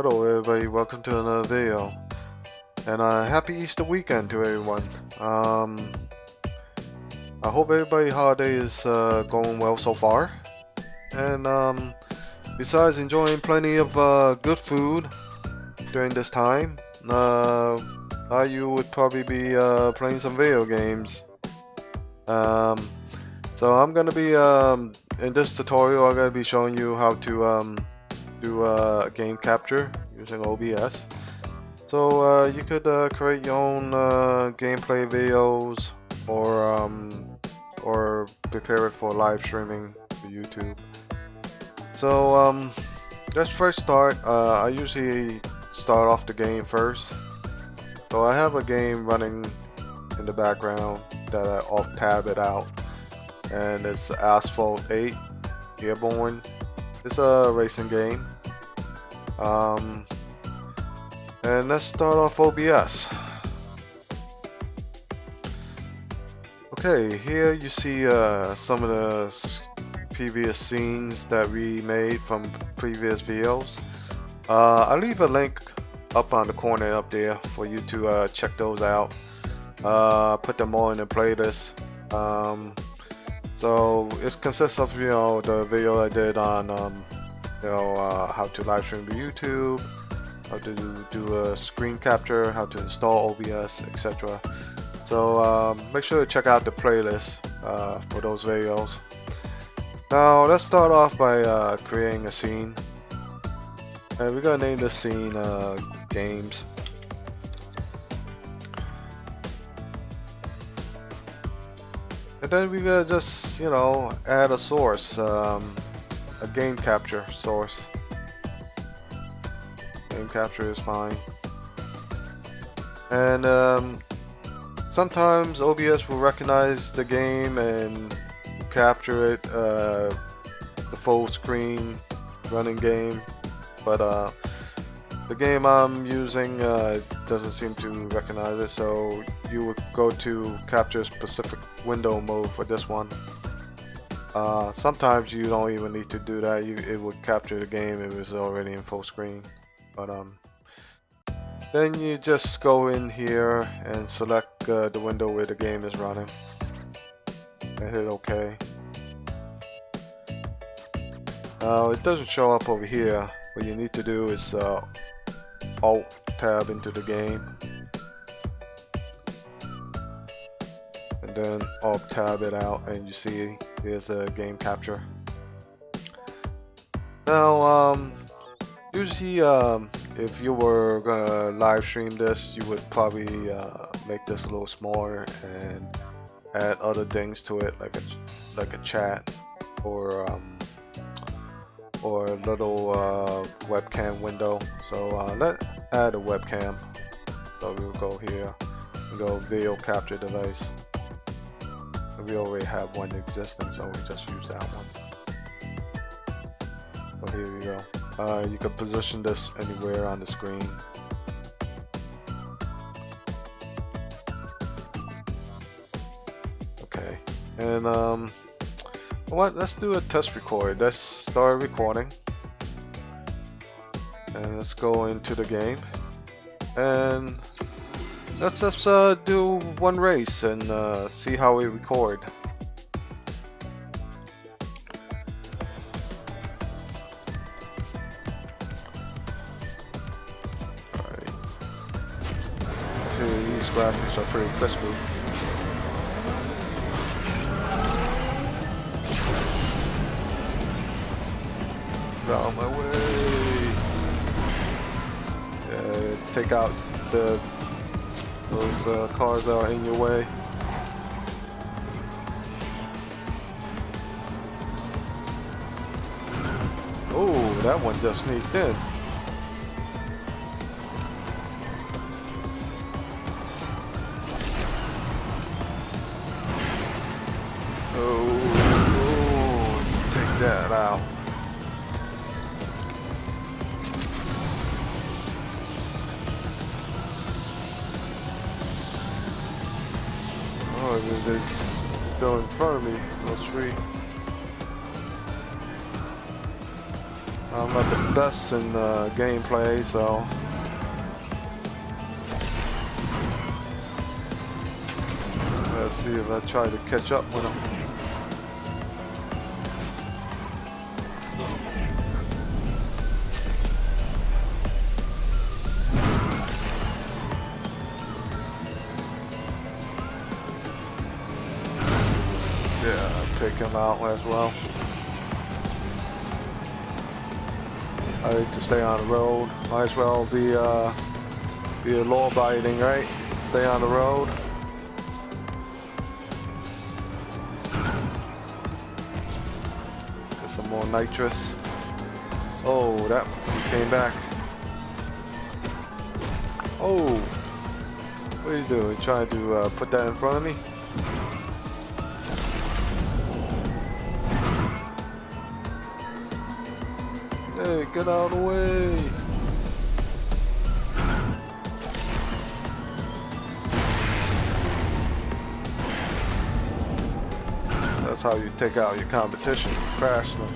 Hello everybody, welcome to another video. And happy Easter weekend to everyone. I hope everybody's holiday is going well so far. And besides enjoying plenty of good food during this time, you would probably be playing some video games. So I'm gonna be in this tutorial I'm gonna be showing you how to do game capture using OBS. So you could create your own gameplay videos or prepare it for live streaming to YouTube. So let's first start. I usually start off the game first. So I have a game running in the background that I off-tab it out, and it's Asphalt 8 Airborne. It's a racing game. And let's start off OBS. Okay, here you see some of the previous scenes that we made from previous videos. I'll leave a link up on the corner up there for you to check those out. Put them all in a playlist. So it consists of the video I did on how to live stream to YouTube, how to do a screen capture, how to install OBS, etc. So make sure to check out the playlist for those videos. Now let's start off by creating a scene, and we're gonna name this scene games. And then we're gonna just add a source, a game capture source. Game capture is fine. And sometimes OBS will recognize the game and capture it, the full screen running game, but the game I'm using doesn't seem to recognize it, so you would go to capture specific window mode for this one. Sometimes you don't even need to do that. It would capture the game if it's already in full screen. But then you just go in here and select the window where the game is running and hit OK. Now it doesn't show up over here. What you need to do is Alt tab into the game and then Alt tab it out, and you see here's a game capture. Now usually if you were gonna live stream this, you would probably make this a little smaller and add other things to it, like a chat or a little webcam window. So let's add a webcam. So we'll go here and go video capture device. And we already have one existing, so we just use that one. So here we go. You can position this anywhere on the screen. Okay, and let's do a test record. Let's start recording, and let's go into the game, and let's just do one race and see how we record. Alright. These graphics are pretty crispy. Get out of my way. Yeah, take out those cars that are in your way. Oh, that one just sneaked in. Oh, take that out. Oh, they're still in front of me, those three. I'm not the best in gameplay, so let's see if I try to catch up with him. Yeah, take him out as well. I need to stay on the road. Might as well be law-abiding, right? Stay on the road. Get some more nitrous. Oh, that came back. Oh, what are you doing? Trying to put that in front of me? Hey, get out of the way! That's how you take out your competition. Crash them.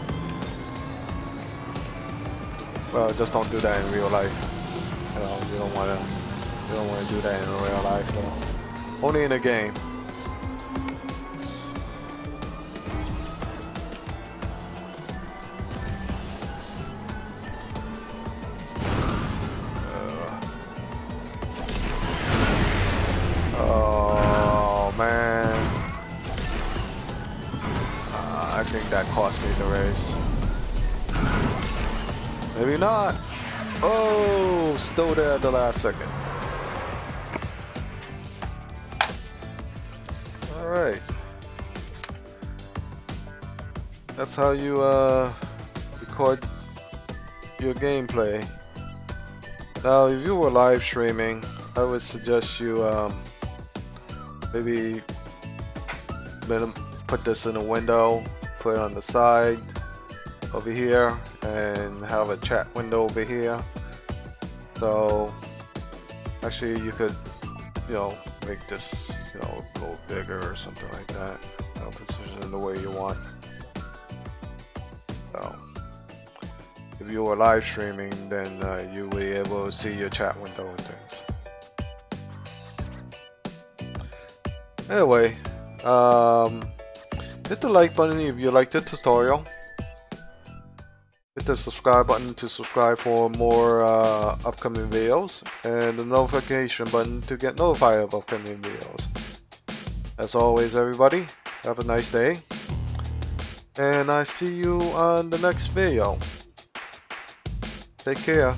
Well, just don't do that in real life. You know, you don't want to do that in real life, though. Only in a game. Oh man, I think that cost me the race. Maybe not. Oh, still there at the last second. All right, that's how you record your gameplay. Now, if you were live streaming, I would suggest you maybe put this in a window, put it on the side over here, and have a chat window over here. So actually you could, you know, make this, you know, go bigger or something like that. You know, position it the way you want. So if you were live streaming, then you will be able to see your chat window and things. Anyway, hit the like button if you liked the tutorial. Hit the subscribe button to subscribe for more upcoming videos, and the notification button to get notified of upcoming videos. As always, everybody, have a nice day, and I see you on the next video. Take care.